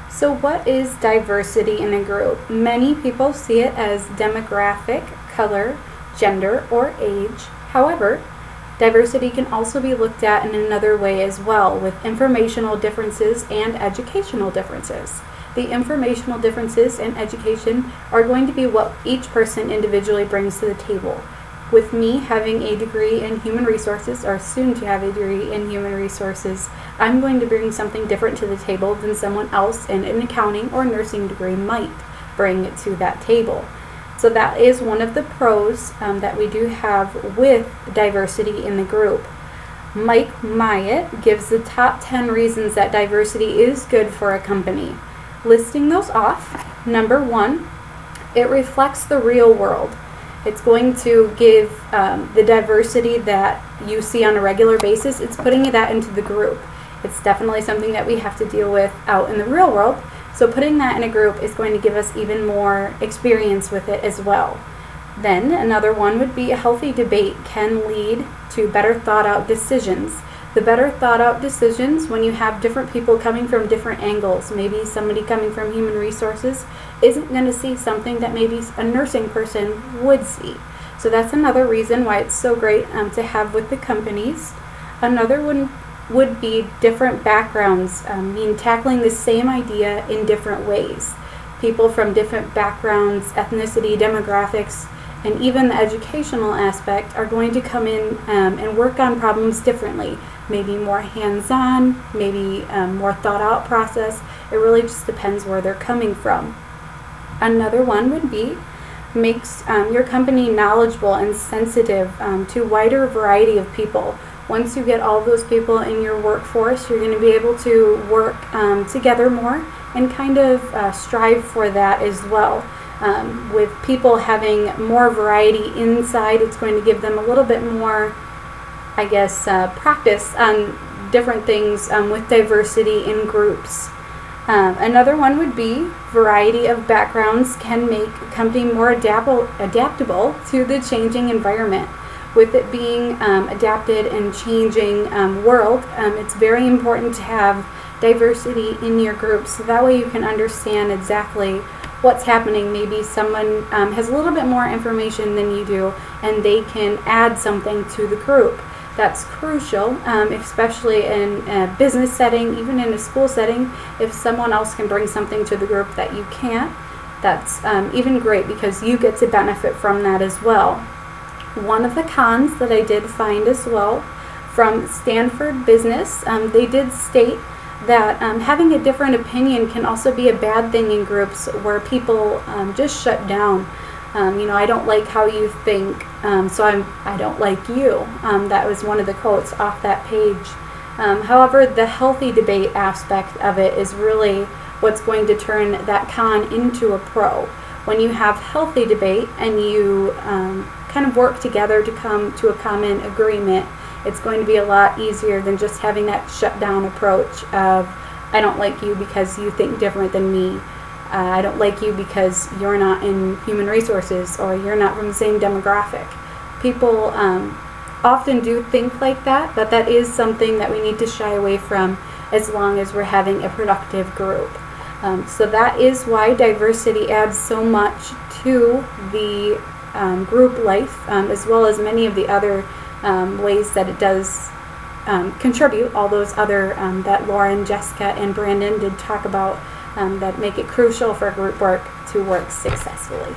So what is diversity in a group? Many people see it as demographic, color, gender, or age. However, diversity can also be looked at in another way as well, with informational differences and educational differences. The informational differences in education are going to be what each person individually brings to the table. With me having a degree in human resources, or soon to have a degree in human resources, I'm going to bring something different to the table than someone else in an accounting or nursing degree might bring to that table. So that is one of the pros that we do have with diversity in the group. Mike Myatt gives the top 10 reasons that diversity is good for a company. Listing those off, number 1, it reflects the real world. It's going to give the diversity that you see on a regular basis, it's putting that into the group. It's definitely something that we have to deal with out in the real world. So putting that in a group is going to give us even more experience with it as well. Then another one would be a healthy debate can lead to better thought out decisions. The better thought out decisions when you have different people coming from different angles. Maybe somebody coming from human resources isn't going to see something that maybe a nursing person would see. So that's another reason why it's so great to have with the companies. Another one would be different backgrounds, tackling the same idea in different ways. People from different backgrounds, ethnicity, demographics, and even the educational aspect are going to come in and work on problems differently. Maybe more hands-on, maybe more thought-out process. It really just depends where they're coming from. Another one would be makes your company knowledgeable and sensitive to a wider variety of people. Once you get all those people in your workforce, you're going to be able to work together more and kind of strive for that as well. With people having more variety inside, it's going to give them a little bit more, practice on different things with diversity in groups. Another one would be variety of backgrounds can make a company more adaptable to the changing environment. With it being adapted and changing world, it's very important to have diversity in your group so that way you can understand exactly what's happening. Maybe someone has a little bit more information than you do and they can add something to the group. That's crucial, especially in a business setting, even in a school setting. If someone else can bring something to the group that you can't, that's even great because you get to benefit from that as well. One of the cons that I did find as well from Stanford Business, they did state that having a different opinion can also be a bad thing in groups where people just shut down. I don't like how you think, so I don't like you. That was one of the quotes off that page. However, the healthy debate aspect of it is really what's going to turn that con into a pro. When you have healthy debate and you kind of work together to come to a common agreement, it's going to be a lot easier than just having that shut down approach of, I don't like you because you think different than me. I don't like you because you're not in human resources or you're not from the same demographic. People often do think like that, but that is something that we need to shy away from as long as we're having a productive group. So that is why diversity adds so much to the group life, as well as many of the other ways that it does contribute, all those other that Lauren, Jessica, and Brandon did talk about that make it crucial for group work to work successfully.